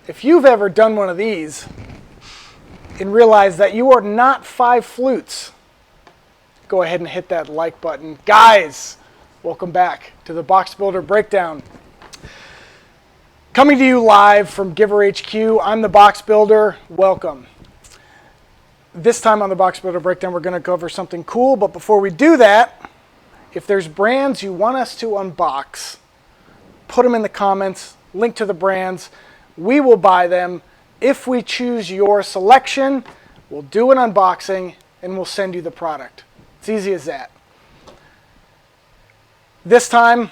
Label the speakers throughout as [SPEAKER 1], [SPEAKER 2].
[SPEAKER 1] If you've ever done one of these and realized that you are not 5 flutes, go ahead and hit that like button. Guys, welcome back to the BoxBuilder Breakdown. Coming to you live from Giver HQ, I'm the BoxBuilder. Welcome. This time on the BoxBuilder Breakdown, we're going to cover something cool, but before we do that, if there's brands you want us to unbox, put them in the comments, link to the brands. We will buy them. If we choose your selection, we'll do an unboxing and we'll send you the product. It's easy as that. This time,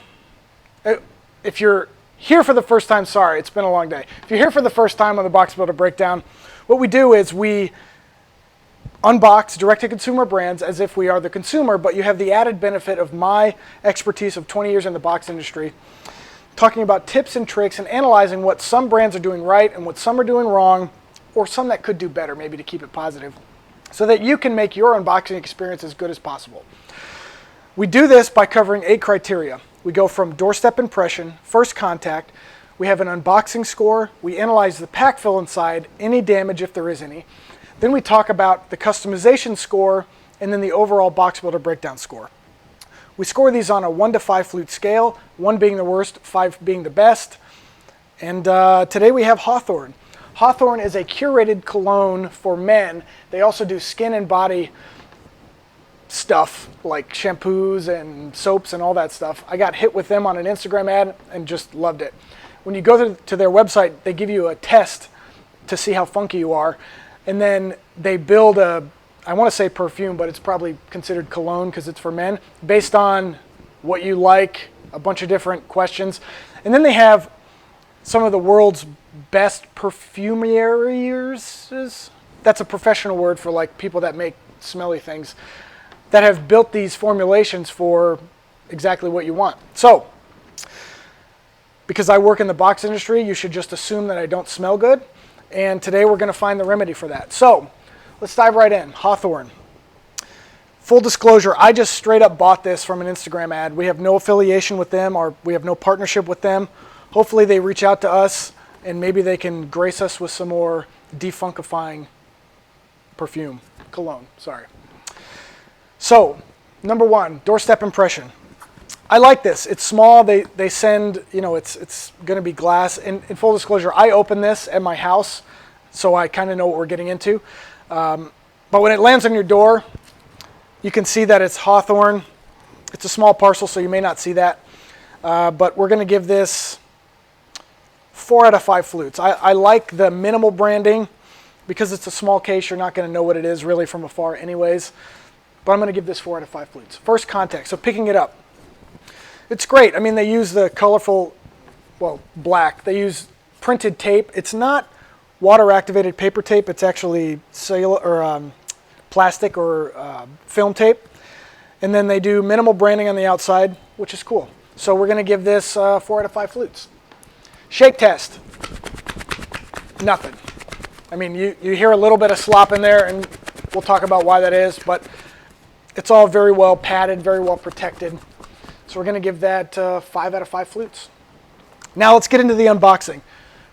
[SPEAKER 1] if you're here for the first time, sorry, it's been a long day. If you're here for the first time on the BoxBuilder Breakdown, what we do is we unbox direct-to-consumer brands as if we are the consumer, but you have the added benefit of my expertise of 20 years in the box industry, talking about tips and tricks and analyzing what some brands are doing right and what some are doing wrong, or some that could do better, maybe to keep it positive, so that you can make your unboxing experience as good as possible. We do this by covering 8 criteria. We go from Doorstep Impression, first contact, we have an unboxing score, we analyze the pack fill inside, any damage if there is any. Then we talk about the customization score, and then the overall BoxBuilder Breakdown score. We score these on a 1 to 5 flute scale, 1 being the worst, 5 being the best. And today we have Hawthorne. Hawthorne is a curated cologne for men. They also do skin and body stuff like shampoos and soaps and all that stuff. I got hit with them on an Instagram ad and just loved it. When you go to their website, they give you a test to see how funky you are. And then they build I want to say perfume, but it's probably considered cologne because it's for men, based on what you like, a bunch of different questions. And then they have some of the world's best perfumiers. That's a professional word for like people that make smelly things, that have built these formulations for exactly what you want. So, because I work in the box industry, you should just assume that I don't smell good. And today we're going to find the remedy for that. So let's dive right in. Hawthorne. Full disclosure, I just straight up bought this from an Instagram ad. We have no affiliation with them, or we have no partnership with them. Hopefully they reach out to us and maybe they can grace us with some more defunkifying perfume. Cologne, sorry. So, number 1, Doorstep Impression. I like this. It's small. They send, it's going to be glass. In full disclosure, I opened this at my house, so I kind of know what we're getting into. But when it lands on your door, you can see that it's Hawthorne. It's a small parcel, so you may not see that. But we're going to give this 4 out of 5 flutes. I like the minimal branding. Because it's a small case, you're not going to know what it is really from afar anyways. But I'm going to give this 4 out of 5 flutes. First contact, so picking it up. It's great. I mean, they use the colorful, black. They use printed tape. It's not water-activated paper tape. It's actually plastic or film tape. And then they do minimal branding on the outside, which is cool. So we're going to give this 4 out of 5 flutes. Shake test. Nothing. I mean, you hear a little bit of slop in there, and we'll talk about why that is, but it's all very well padded, very well protected. So we're going to give that 5 out of 5 flutes. Now let's get into the unboxing.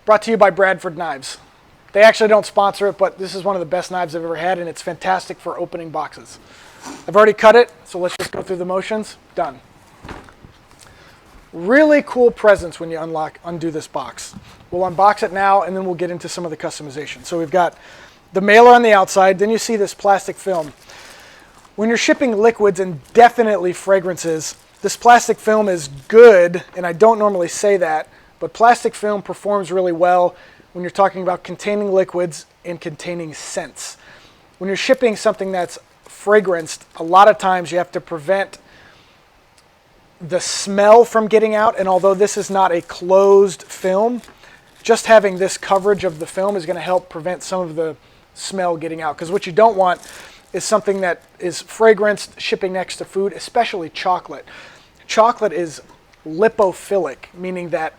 [SPEAKER 1] Brought to you by Bradford Knives. They actually don't sponsor it, but this is one of the best knives I've ever had, and it's fantastic for opening boxes. I've already cut it, so let's just go through the motions. Done. Really cool presents when you undo this box. We'll unbox it now, and then we'll get into some of the customization. So we've got the mailer on the outside. Then you see this plastic film. When you're shipping liquids and definitely fragrances, this plastic film is good, and I don't normally say that, but plastic film performs really well when you're talking about containing liquids and containing scents. When you're shipping something that's fragranced, a lot of times you have to prevent the smell from getting out, and although this is not a closed film, just having this coverage of the film is going to help prevent some of the smell getting out, because what you don't want is something that is fragranced shipping next to food, especially chocolate. Chocolate is lipophilic, meaning that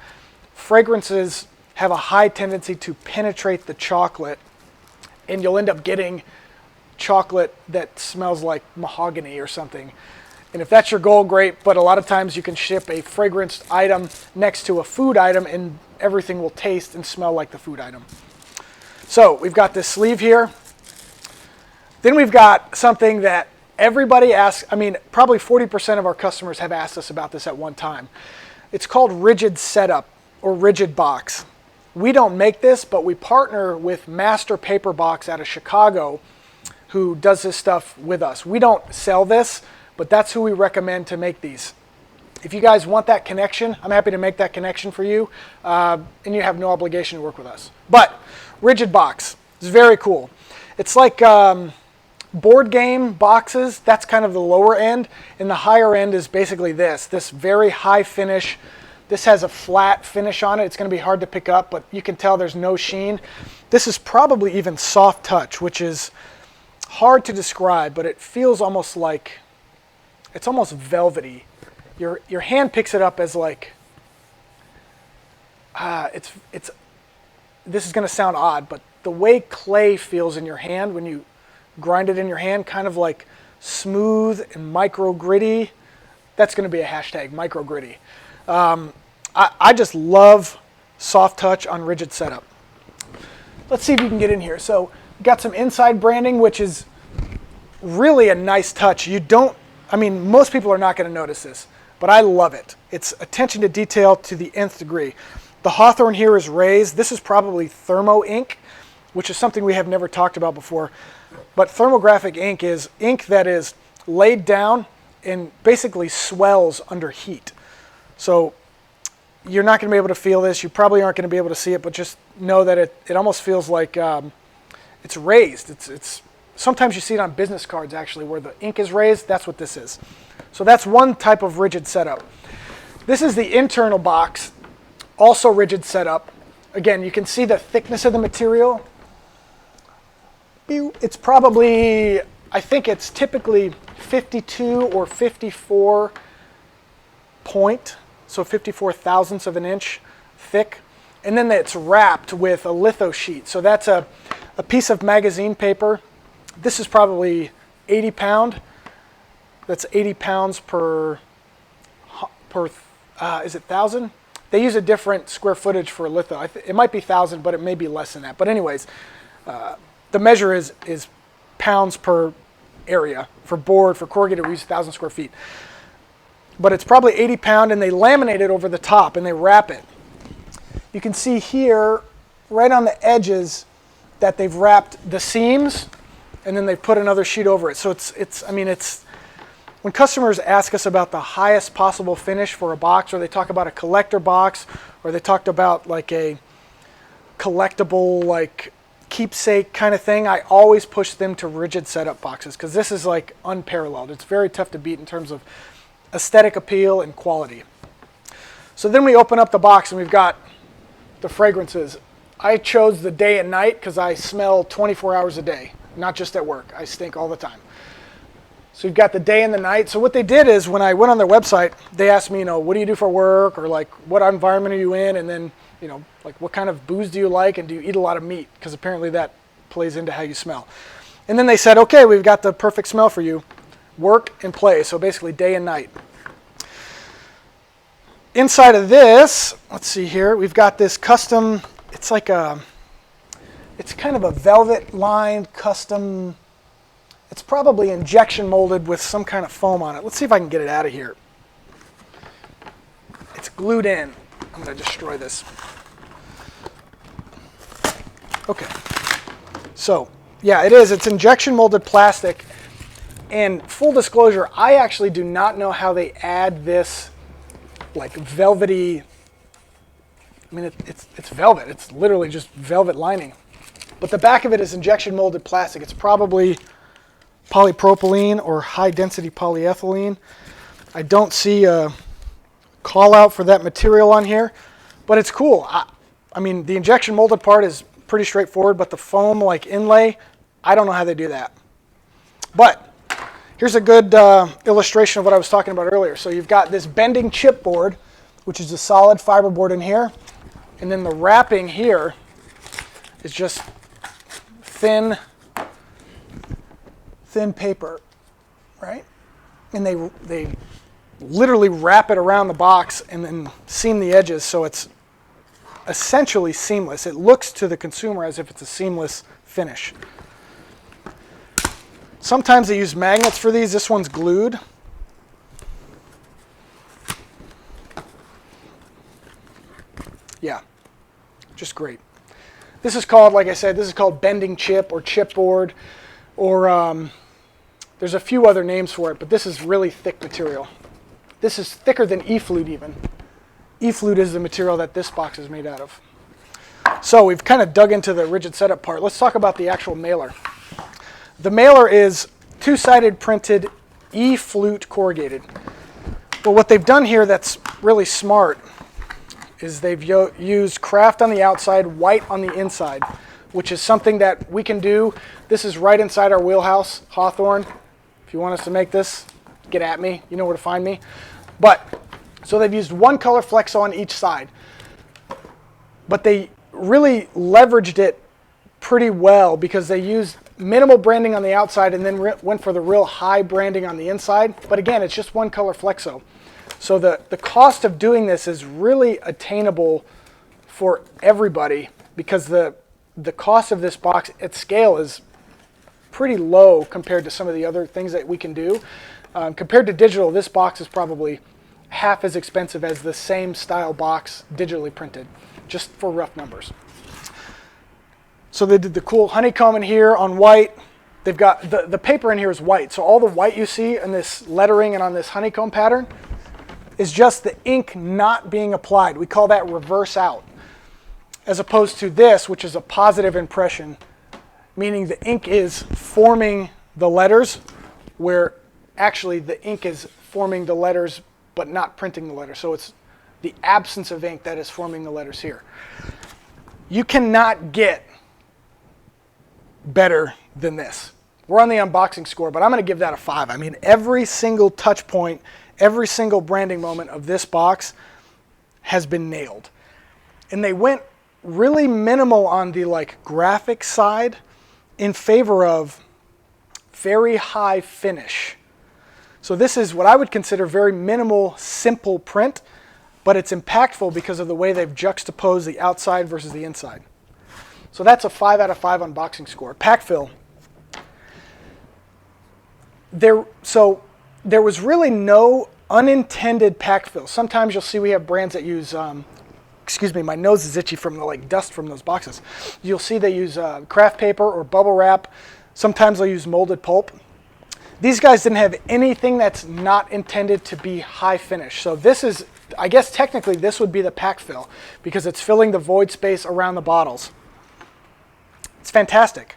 [SPEAKER 1] fragrances have a high tendency to penetrate the chocolate, and you'll end up getting chocolate that smells like mahogany or something. And if that's your goal, great, but a lot of times you can ship a fragranced item next to a food item and everything will taste and smell like the food item. So we've got this sleeve here. Then we've got something that everybody asks, I mean, probably 40% of our customers have asked us about this at one time. It's called rigid setup or rigid box. We don't make this, but we partner with Master Paper Box out of Chicago who does this stuff with us. We don't sell this, but that's who we recommend to make these. If you guys want that connection, I'm happy to make that connection for you, and you have no obligation to work with us. But rigid box is very cool. It's like board game boxes. That's kind of the lower end, and the higher end is basically this very high finish. This has a flat finish on it. It's going to be hard to pick up, but you can tell there's no sheen. This is probably even soft touch, which is hard to describe, but it feels almost like, it's almost velvety. Your hand picks it up as like, this is going to sound odd, but the way clay feels in your hand when you grind it in your hand, kind of like smooth and micro gritty. That's going to be a hashtag, micro gritty. I just love soft touch on rigid setup. Let's see if you can get in here. So got some inside branding, which is really a nice touch. Most people are not going to notice this, but I love it. It's attention to detail to the nth degree. The Hawthorne here is raised. This is probably thermo ink, which is something we have never talked about before. But thermographic ink is ink that is laid down and basically swells under heat. So you're not going to be able to feel this. You probably aren't going to be able to see it, but just know that it almost feels like it's raised. It's sometimes you see it on business cards actually where the ink is raised. That's what this is. So that's one type of rigid setup. This is the internal box, also rigid setup. Again, you can see the thickness of the material. It's probably, I think it's typically 52 or 54 point, so 54 thousandths of an inch thick. And then it's wrapped with a litho sheet. So that's a piece of magazine paper. This is probably 80 pound. That's 80 pounds per is it 1,000? They use a different square footage for a litho. It might be 1,000, but it may be less than that. But anyways, the measure is pounds per area. For board, for corrugated, we use 1,000 square feet. But it's probably 80 pound, and they laminate it over the top, and they wrap it. You can see here, right on the edges, that they've wrapped the seams, and then they put another sheet over it. So it's when customers ask us about the highest possible finish for a box, or they talk about a collector box, or they talked about like a collectible, like keepsake kind of thing, I always push them to rigid setup boxes because this is like unparalleled. It's very tough to beat in terms of aesthetic appeal and quality. So then we open up the box and we've got the fragrances. I chose the day and night because I smell 24 hours a day, not just at work. I stink all the time. So you've got the day and the night. So what they did is when I went on their website, they asked me, what do you do for work? Or like, what environment are you in? And then, like what kind of booze do you like? And do you eat a lot of meat? Because apparently that plays into how you smell. And then they said, okay, we've got the perfect smell for you. Work and play. So basically day and night. Inside of this, let's see here, we've got this custom, it's kind of a velvet lined custom. It's probably injection molded with some kind of foam on it. Let's see if I can get it out of here. It's glued in. I'm going to destroy this. Okay. So, yeah, it is. It's injection molded plastic. And full disclosure, I actually do not know how they add this like velvety. It's velvet. It's literally just velvet lining. But the back of it is injection molded plastic. It's probably polypropylene or high density polyethylene. I don't see a call out for that material on here, but it's cool. The injection molded part is pretty straightforward, but the foam like inlay, I don't know how they do that. But here's a good illustration of what I was talking about earlier. So you've got this bending chipboard, which is a solid fiber board in here, and then the wrapping here is just thin paper, right? And they literally wrap it around the box and then seam the edges so it's essentially seamless. It looks to the consumer as if it's a seamless finish. Sometimes they use magnets for these. This one's glued. Yeah, just great. This is called, like I said, this is called bending chip or chipboard, or there's a few other names for it, but this is really thick material. This is thicker than E-flute even. E-flute is the material that this box is made out of. So we've kind of dug into the rigid setup part. Let's talk about the actual mailer. The mailer is two-sided printed E-flute corrugated. Well, what they've done here that's really smart is they've used craft on the outside, white on the inside, which is something that we can do. This is right inside our wheelhouse, Hawthorne. If you want us to make this, get at me. You know where to find me. But, so they've used one color flexo on each side. But they really leveraged it pretty well because they used minimal branding on the outside and then went for the real high branding on the inside. But again, it's just one color flexo. So the cost of doing this is really attainable for everybody because the cost of this box at scale is pretty low compared to some of the other things that we can do. Compared to digital, this box is probably half as expensive as the same style box digitally printed, just for rough numbers. So they did the cool honeycomb in here on white. They've got, the paper in here is white, so all the white you see in this lettering and on this honeycomb pattern is just the ink not being applied. We call that reverse out, as opposed to this, which is a positive impression, meaning the ink is forming the letters, where actually the ink is forming the letters but not printing the letters. So it's the absence of ink that is forming the letters here. You cannot get better than this. We're on the unboxing score, but I'm going to give that a 5. I mean, every single touch point, every single branding moment of this box has been nailed. And they went really minimal on the graphic side in favor of very high finish. So this is what I would consider very minimal, simple print, but it's impactful because of the way they've juxtaposed the outside versus the inside. So that's a 5 out of 5 unboxing score. Pack fill. So there was really no unintended pack fill. Sometimes you'll see we have brands that use, excuse me, my nose is itchy from the dust from those boxes. You'll see they use craft paper or bubble wrap. Sometimes they'll use molded pulp. These guys didn't have anything that's not intended to be high finish. So this is, I guess technically this would be the pack fill because it's filling the void space around the bottles. It's fantastic.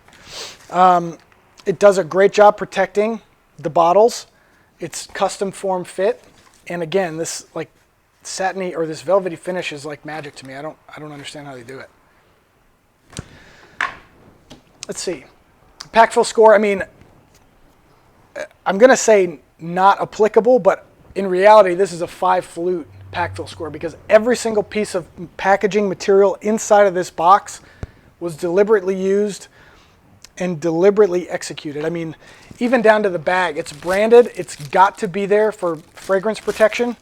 [SPEAKER 1] It does a great job protecting the bottles. It's custom form fit. And again, this satiny or this velvety finish is like magic to me. I don't understand how they do it. Let's see. Pack fill score, I mean, I'm going to say not applicable, but in reality, this is a 5 flute pack fill score because every single piece of packaging material inside of this box was deliberately used and deliberately executed. I mean, even down to the bag, it's branded. It's got to be there for fragrance protection.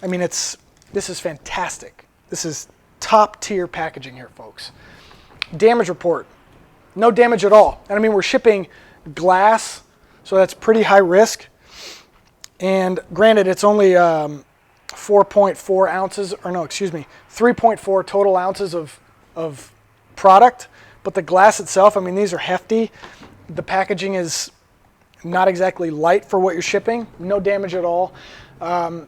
[SPEAKER 1] I mean, this is fantastic. This is top tier packaging here, folks. Damage report, no damage at all. And I mean, we're shipping glass, so that's pretty high risk. And granted, it's only 4.4 ounces, or no, excuse me, 3.4 total ounces of product. But the glass itself, I mean, these are hefty. The packaging is not exactly light for what you're shipping. No damage at all. 5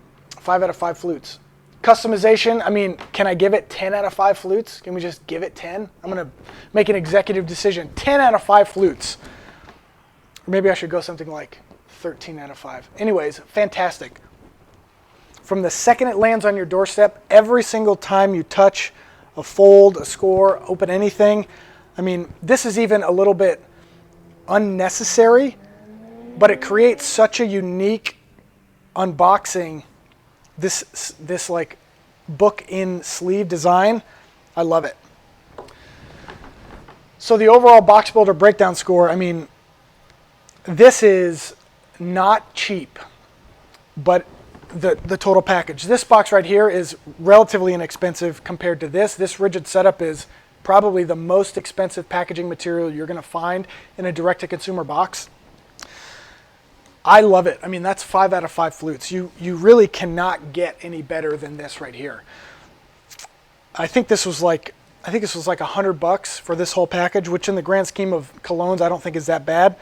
[SPEAKER 1] out of 5 flutes. Customization, I mean, can I give it 10 out of 5 flutes? Can we just give it 10? I'm going to make an executive decision. 10 out of 5 flutes. Or maybe I should go something like 13 out of 5. Anyways, fantastic. From the second it lands on your doorstep, every single time you touch a fold, a score, open anything, I mean, this is even a little bit unnecessary, but it creates such a unique unboxing, this book in sleeve design. I love it. So the overall BoxBuilder Breakdown score, I mean, this is not cheap, but the total package. This box right here is relatively inexpensive compared to this. This rigid setup is probably the most expensive packaging material you're going to find in a direct-to-consumer box. I love it. I mean, that's 5 out of 5 flutes. You really cannot get any better than this right here. I think this was like $100 for this whole package, which in the grand scheme of colognes, I don't think is that bad.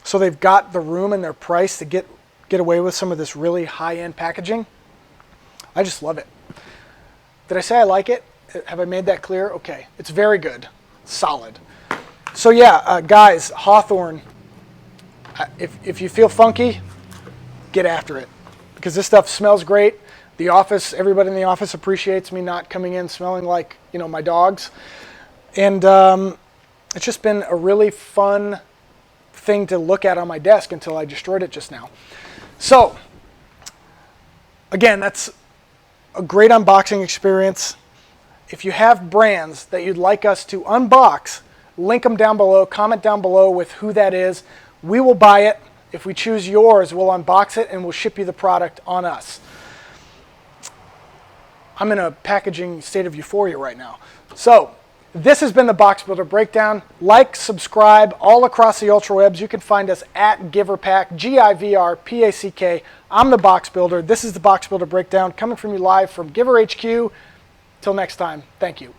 [SPEAKER 1] So they've got the room in their price to get away with some of this really high-end packaging. I just love it. Did I say I like it? Have I made that clear? Okay, it's very good, solid. So yeah, guys, Hawthorne, if you feel funky, get after it, because this stuff smells great. The office, everybody in the office appreciates me not coming in smelling like, you know, my dogs. And it's just been a really fun thing to look at on my desk until I destroyed it just now. So, again, that's a great unboxing experience. If you have brands that you'd like us to unbox, link them down below, comment down below with who that is. We will buy it. If we choose yours, we'll unbox it and we'll ship you the product on us. I'm in a packaging state of euphoria right now. So, this has been the BoxBuilder Breakdown. Like, subscribe, all across the ultrawebs. You can find us at GiverPack, GiverPack. I'm the BoxBuilder. This is the BoxBuilder Breakdown, coming from you live from Giver HQ. Till next time, thank you.